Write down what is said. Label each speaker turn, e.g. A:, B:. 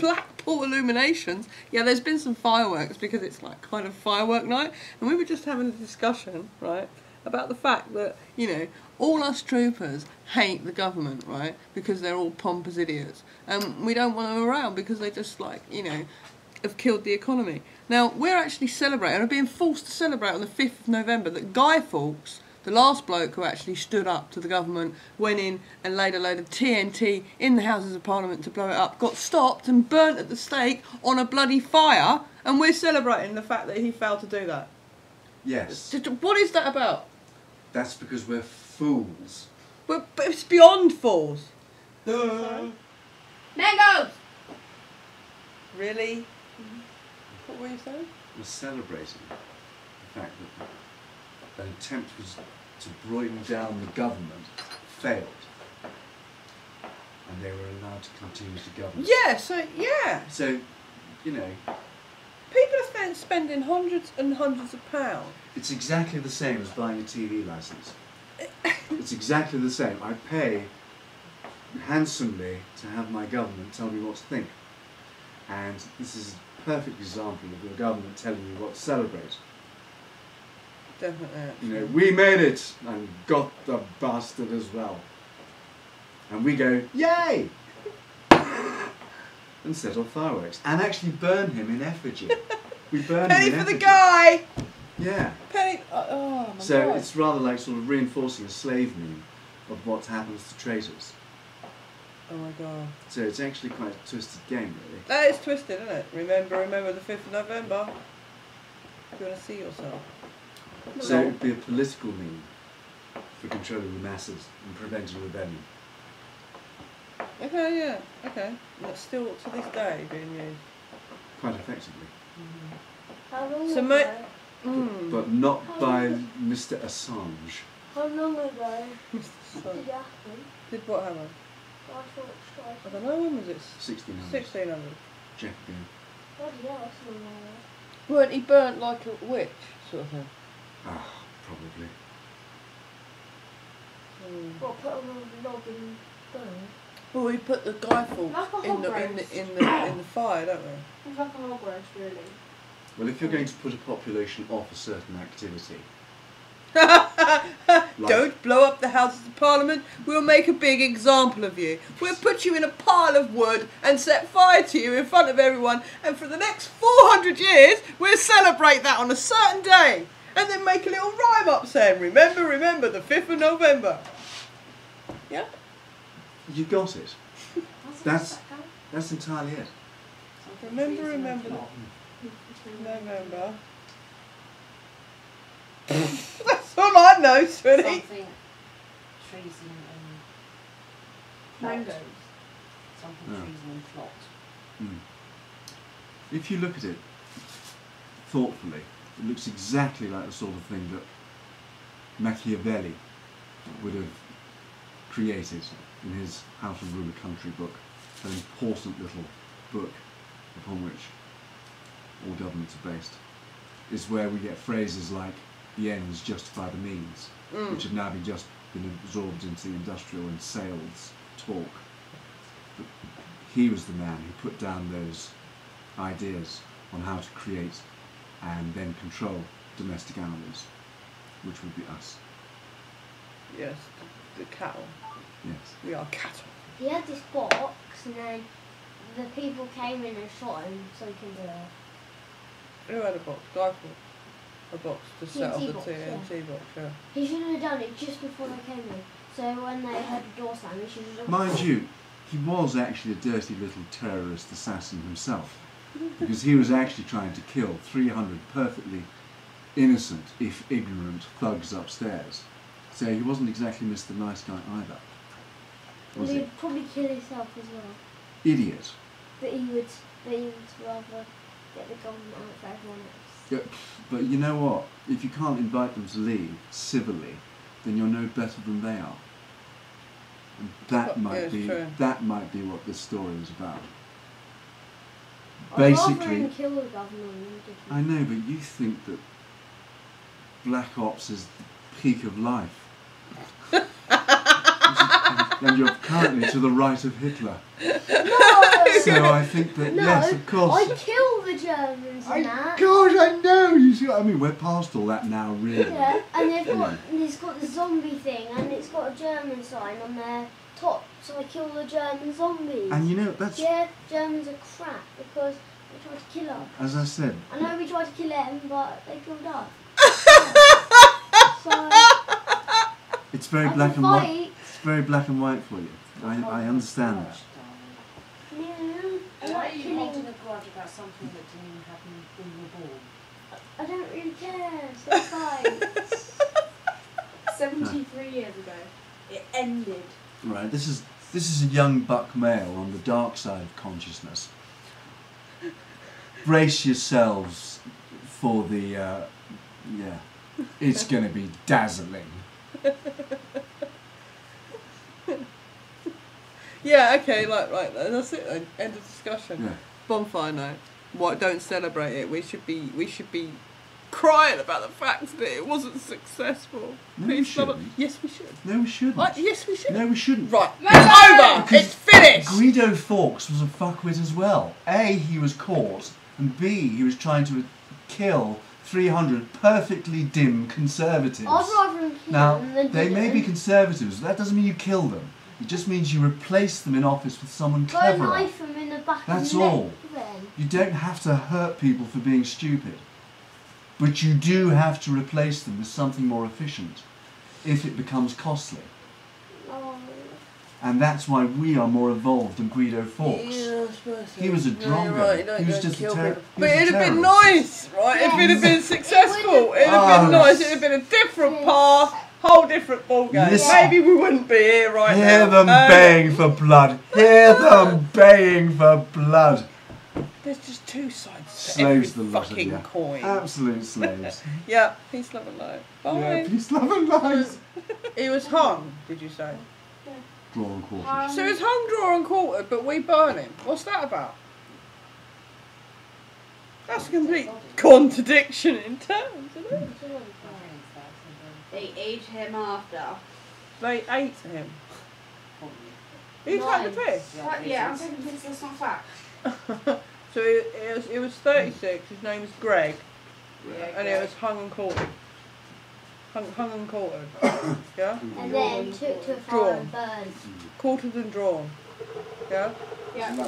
A: Blackpool illuminations. Yeah, there's been some fireworks because it's like kind of firework night, and we were just having a discussion, right, about the fact that, you know, all us troopers hate the government, right, because they're all pompous idiots, and we don't want them around because they just, like, you know, have killed the economy. Now, we're actually celebrating, and are being forced to celebrate on the 5th of November, that Guy Fawkes, the last bloke who actually stood up to the government, went in and laid a load of TNT in the Houses of Parliament to blow it up, got stopped and burnt at the stake on a bloody fire, and we're celebrating the fact that he failed to do that.
B: Yes.
A: What is that about?
B: That's because we're fools.
A: But it's beyond fools.
C: Mangoes!
A: Really? What were you saying?
B: We're celebrating the fact that an attempt was to bring down the government failed, and they were allowed to continue to govern.
A: Yeah,
B: So, you know,
A: people are spending hundreds and hundreds of pounds.
B: it's exactly the same as buying a TV license. It's exactly the same. I pay handsomely to have my government tell me what to think. And this is a perfect example of your government telling you what to celebrate.
A: Definitely.
B: You know, we made it and got the bastard as well. And we go, yay! And set off fireworks. And actually burn him in effigy. We burn
A: Penny
B: him in
A: for
B: effigy.
A: the guy!
B: Yeah.
A: Penny, oh my
B: So
A: God.
B: it's rather like sort of reinforcing a slave meme of what happens to traitors.
A: Oh my God.
B: So it's actually quite a twisted game, really.
A: That is twisted, isn't it? Remember the 5th of November. You want to see yourself.
B: So it would be a political meme for controlling the masses and preventing rebellion.
A: Okay, yeah, okay. And that's still to this day being used.
B: Quite effectively.
C: How long
A: So,
C: ago?
B: But not by Mr. Assange.
C: How long ago
A: So,
C: did it happen?
A: did what happen?
C: I thought it
A: I
C: started.
A: don't know, when was it?
B: 1600s.
A: 1600.
B: Jacobean.
C: Bloody hell, that's not long.
A: Weren't he burnt like a witch, sort of thing?
B: Ah, probably.
C: What, put on a log and burn?
A: Well, we put the Guy Fawkes
C: Like a
A: in
C: hog roast.
A: in the fire, don't we?
C: It's like a hog roast, really.
B: Well, if you're going to put a population off a certain activity,
A: Don't blow up the Houses of Parliament. We'll make a big example of you. We'll put you in a pile of wood and set fire to you in front of everyone, and for the next 400 years we'll celebrate that on a certain day, and then make a little rhyme up saying, remember the 5th of November. Yeah?
B: you got it. That's entirely it.
A: Remember November. That's all I know, sweetie.
D: Something trees and
C: Mangoes.
D: something
B: Yeah.
D: trees and plot.
B: If you look at it thoughtfully, it looks exactly like the sort of thing that Machiavelli would have created in his How to Rule a Country book, an important little book upon which all governments are based, is where we get phrases like the ends justify the means, which have now been absorbed into the industrial and sales talk. But he was the man who put down those ideas on how to create and then control domestic animals, which would be us.
A: Yes, the cattle.
B: Yes.
A: We are cattle.
C: He had this box, and then the people came in and shot him so he can do it.
A: Who had a box? Guy Fawkes. A box to set up
C: TNT
A: the
C: box,
A: TNT box, yeah.
C: He should have done it just before they came in. So when they heard the door slam, he should have done
B: Mind you, he was actually a dirty little terrorist assassin himself, because he was actually trying to kill 300 perfectly innocent, if ignorant, thugs upstairs. So he wasn't exactly Mr. Nice Guy either, was he?
C: He'd probably kill himself as well.
B: Idiot.
C: But he would rather get the government out for everyone else.
B: Yeah, but you know what? If you can't invite them to leave civilly, then you're no better than they are. And that might be what this story is about.
C: I'd rather
B: Basically,
C: him kill the government than give
B: I know, but you think that Black Ops is the peak of life. And you're currently to the right of Hitler.
C: No!
B: So I think that,
C: No,
B: yes, of course.
C: I kill the Germans and that.
B: Gosh, I know. You see what I mean? We're past all that now, really.
C: Yeah, and
B: Yeah.
C: it's got the zombie thing, and it's got a German sign on their top, so I kill the German zombies.
B: And you know, that's,
C: Yeah, Germans are crap because we tried to kill us.
B: as I said,
C: I know we tried to kill them, but they killed us. So
B: it's very
C: I
B: black
C: can
B: and white.
C: fight.
B: It's very black and white for you. I understand that.
C: Yeah, I
D: Why
C: like
D: are you
C: killing.
D: holding a grudge about something that didn't even happen when you were born?
C: I don't really care. So fight.
E: 73 years ago, it ended.
B: Right, this is a young buck male on the dark side of consciousness. Brace yourselves for the, yeah, it's going to be dazzling.
A: Yeah, okay, right, that's it then. End of discussion.
B: Yeah.
A: Bonfire night. What? Don't celebrate it. We should be crying about the fact that it wasn't successful.
B: No, we
A: Please, Lover-
B: shouldn't.
A: Yes, we should.
B: No, we shouldn't.
A: Yes, we should.
B: No, we shouldn't.
A: Right, it's over.
B: Because
A: It's finished.
B: Guido Fawkes was a fuckwit as well. A, he was caught, and B, he was trying to kill 300 perfectly dim conservatives.
C: I'd rather him kill
B: Now,
C: them than
B: they may be
C: didn't.
B: conservatives, but that doesn't mean you kill them. It just means you replace them in office with someone
C: Go
B: cleverer.
C: knife them in the back
B: That's
C: of the
B: all.
C: neck then.
B: You don't have to hurt people for being stupid. But you do have to replace them with something more efficient if it becomes costly.
C: Oh.
B: And that's why we are more evolved than Guido Fawkes.
A: Yeah, I suppose so.
B: He was a
A: No, you're
B: drongo.
A: right, you don't
B: He was
A: go
B: just a
A: kill
B: terror.
A: people. But it'd have been nice, right? If it had been
C: Yes.
A: successful, it'd have
B: Oh,
A: been nice. It'd have been a different
C: Yes.
A: path, whole different ball game.
B: Listen.
A: Maybe we wouldn't be here right now.
B: Hear them baying for blood. Hear them baying for blood.
A: There's just two sides to
B: Slaves
A: every
B: the lot of
A: fucking
B: you.
A: coin.
B: Absolute slaves.
A: Yeah, peace, love and light. Bye.
B: Yeah, peace, love and lies.
A: He was hung, did you say?
B: Draw and quarters.
A: So he was hung, drawn and quartered, but we burn him. What's that about? That's a complete contradiction in terms, isn't it?
E: They ate him after.
A: They ate him. He's had the piss.
E: Yeah, I'm taking this as not fact.
A: So he was 36, his name was Greg,
E: Yeah,
A: and he was hung and quartered. Hung and quartered. Yeah?
C: And then took to a fire
A: Drawn.
C: and burned.
A: Quartered and drawn. Yeah?
E: Yeah.